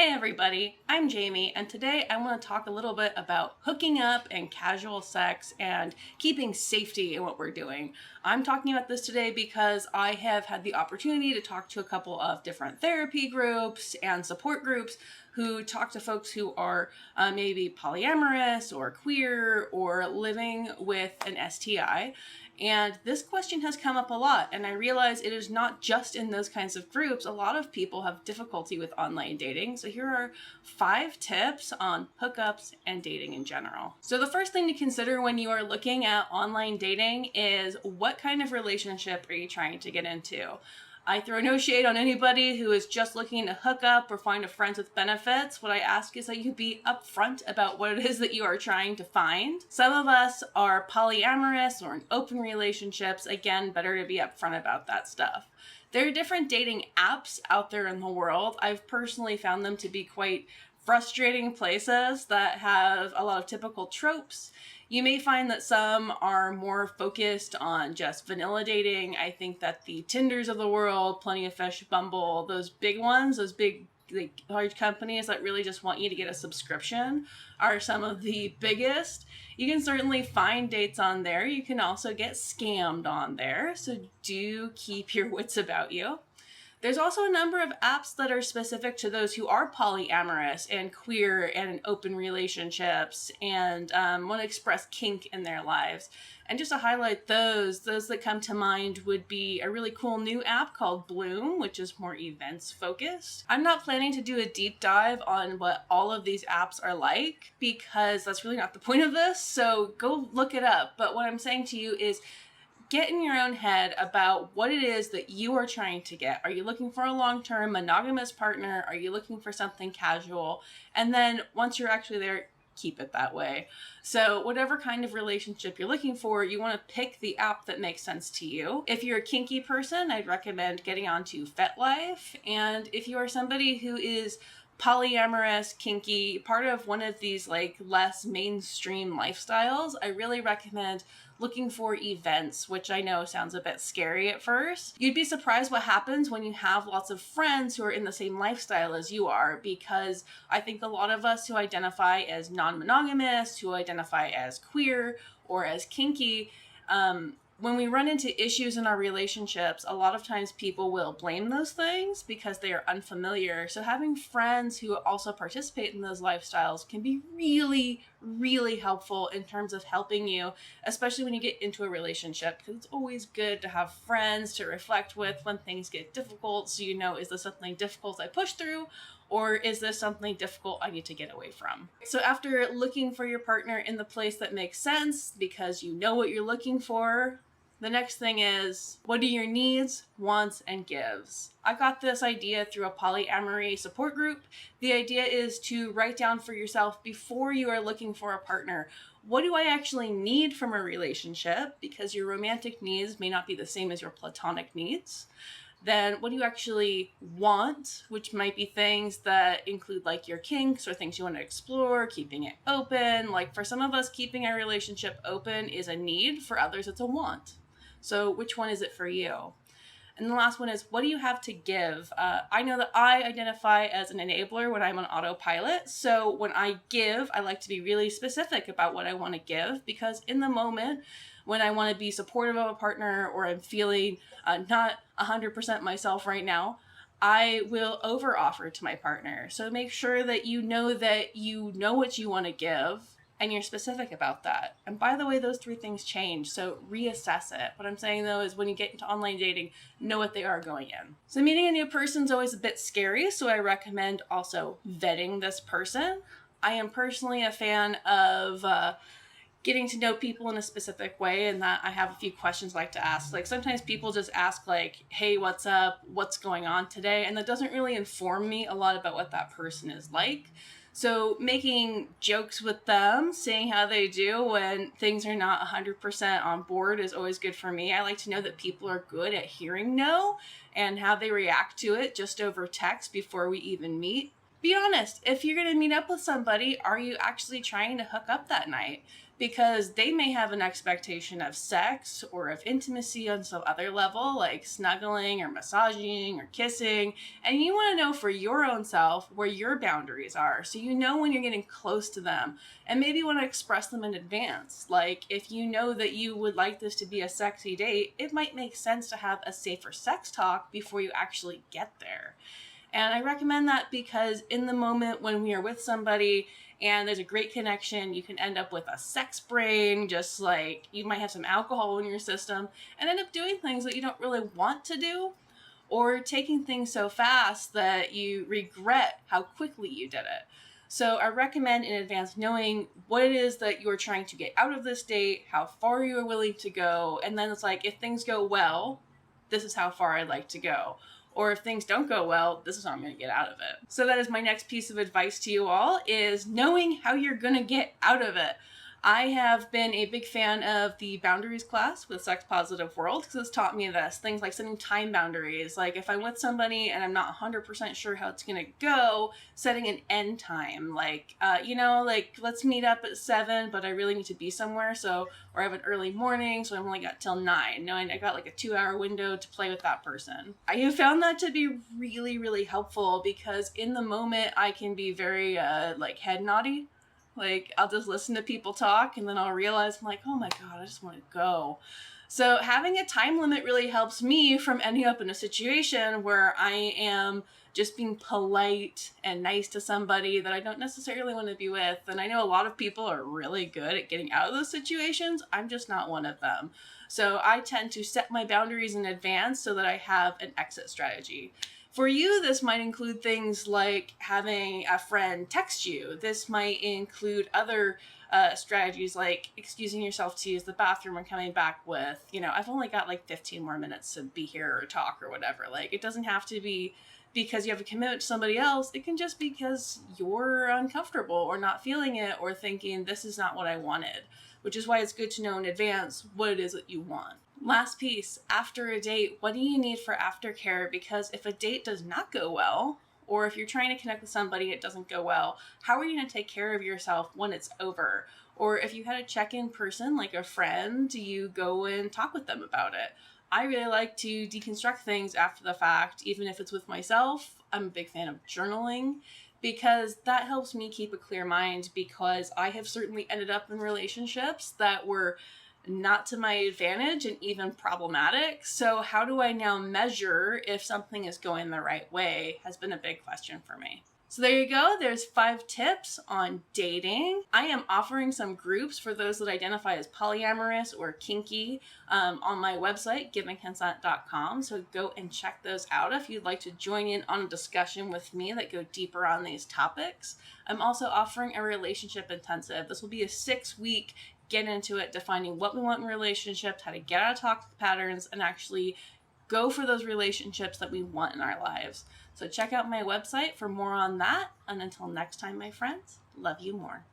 Hey everybody, I'm Jamie, and today I want to talk a little bit about hooking up and casual sex and keeping safety in what we're doing. I'm talking about this today because I have had the opportunity to talk to a couple of different therapy groups and support groups who talk to folks who are maybe polyamorous or queer or living with an STI. And this question has come up a lot, and I realize it is not just in those kinds of groups. A lot of people have difficulty with online dating. So here are 5 tips on hookups and dating in general. So the first thing to consider when you are looking at online dating is what kind of relationship are you trying to get into? I throw no shade on anybody who is just looking to hook up or find a friend with benefits. What I ask is that you be upfront about what it is that you are trying to find. Some of us are polyamorous or in open relationships. Again, better to be upfront about that stuff. There are different dating apps out there in the world. I've personally found them to be quite frustrating places that have a lot of typical tropes. You may find that some are more focused on just vanilla dating. I think that the Tinders of the world, Plenty of Fish, Bumble, those big ones, those big large companies that really just want you to get a subscription are some of the biggest. You can certainly find dates on there. You can also get scammed on there. So do keep your wits about you. There's also a number of apps that are specific to those who are polyamorous and queer and in open relationships and want to express kink in their lives. And just to highlight those that come to mind would be a really cool new app called Bloom, which is more events focused. I'm not planning to do a deep dive on what all of these apps are like because that's really not the point of this, so go look it up. But what I'm saying to you is get in your own head about what it is that you are trying to get. Are you looking for a long-term monogamous partner? Are you looking for something casual? And then once you're actually there, keep it that way. So whatever kind of relationship you're looking for, you want to pick the app that makes sense to you. If you're a kinky person, I'd recommend getting onto FetLife. And if you are somebody who is polyamorous, kinky, part of one of these less mainstream lifestyles, I really recommend looking for events, which I know sounds a bit scary at first. You'd be surprised what happens when you have lots of friends who are in the same lifestyle as you are, because I think a lot of us who identify as non-monogamous, who identify as queer or as kinky, when we run into issues in our relationships, a lot of times people will blame those things because they are unfamiliar. So having friends who also participate in those lifestyles can be really, really helpful in terms of helping you, especially when you get into a relationship, because it's always good to have friends to reflect with when things get difficult. So you know, is this something difficult I push through? Or is this something difficult I need to get away from? So after looking for your partner in the place that makes sense, because you know what you're looking for, the next thing is, what are your needs, wants, and gives? I got this idea through a polyamory support group. The idea is to write down for yourself before you are looking for a partner, what do I actually need from a relationship? Because your romantic needs may not be the same as your platonic needs. Then what do you actually want, which might be things that include your kinks or things you want to explore, keeping it open. For some of us, keeping our relationship open is a need. For others, it's a want. So which one is it for you? And the last one is, what do you have to give? I know that I identify as an enabler when I'm on autopilot. So when I give, I like to be really specific about what I want to give, because in the moment when I want to be supportive of a partner or I'm feeling not 100% myself right now, I will over offer to my partner. So make sure that you know what you want to give and you're specific about that. And by the way, those 3 things change, so reassess it. What I'm saying though is when you get into online dating, know what they are going in. So meeting a new person is always a bit scary, so I recommend also vetting this person. I am personally a fan of getting to know people in a specific way, and that I have a few questions I like to ask. Sometimes people just ask hey, what's up? What's going on today? And that doesn't really inform me a lot about what that person is like. So making jokes with them, seeing how they do when things are not 100% on board is always good for me. I like to know that people are good at hearing no and how they react to it just over text before we even meet. Be honest, if you're going to meet up with somebody, are you actually trying to hook up that night? Because they may have an expectation of sex or of intimacy on some other level, like snuggling or massaging or kissing. And you want to know for your own self where your boundaries are. So you know when you're getting close to them, and maybe want to express them in advance. Like if you know that you would like this to be a sexy date, it might make sense to have a safer sex talk before you actually get there. And I recommend that because in the moment when we are with somebody and there's a great connection, you can end up with a sex brain, just like you might have some alcohol in your system and end up doing things that you don't really want to do, or taking things so fast that you regret how quickly you did it. So I recommend in advance knowing what it is that you're trying to get out of this date, how far you are willing to go, and then it's like if things go well, this is how far I'd like to go. Or if things don't go well, this is how I'm going to get out of it. So that is my next piece of advice to you all, is knowing how you're going to get out of it. I have been a big fan of the boundaries class with Sex Positive World because it's taught me this. Things like setting time boundaries. Like if I'm with somebody and I'm not 100% sure how it's going to go, setting an end time. Like, like let's meet up at 7, but I really need to be somewhere. So, or I have an early morning, so I've only got till 9. Knowing I got like a 2-hour window to play with that person. I have found that to be really, really helpful because in the moment I can be very head naughty. Like, I'll just listen to people talk and then I'll realize I'm like, oh my God, I just want to go. So having a time limit really helps me from ending up in a situation where I am just being polite and nice to somebody that I don't necessarily want to be with. And I know a lot of people are really good at getting out of those situations. I'm just not one of them. So I tend to set my boundaries in advance so that I have an exit strategy. For you, this might include things like having a friend text you. This might include other strategies like excusing yourself to use the bathroom and coming back with, I've only got like 15 more minutes to be here or talk or whatever. Like, it doesn't have to be because you have a commitment to somebody else. It can just be because you're uncomfortable or not feeling it or thinking this is not what I wanted, which is why it's good to know in advance what it is that you want. Last piece, after a date, what do you need for aftercare? Because if a date does not go well, or if you're trying to connect with somebody and it doesn't go well, how are you going to take care of yourself when it's over? Or if you had a check-in person, like a friend, do you go and talk with them about it? I really like to deconstruct things after the fact, even if it's with myself. I'm a big fan of journaling because that helps me keep a clear mind, because I have certainly ended up in relationships that were not to my advantage and even problematic. So how do I now measure if something is going the right way has been a big question for me. So there you go. There's 5 tips on dating. I am offering some groups for those that identify as polyamorous or kinky on my website, givingconsent.com. So go and check those out if you'd like to join in on a discussion with me that go deeper on these topics. I'm also offering a relationship intensive. This will be a 6-week get into it, defining what we want in relationships, how to get out of toxic patterns, and actually go for those relationships that we want in our lives. So check out my website for more on that. And until next time, my friends, love you more.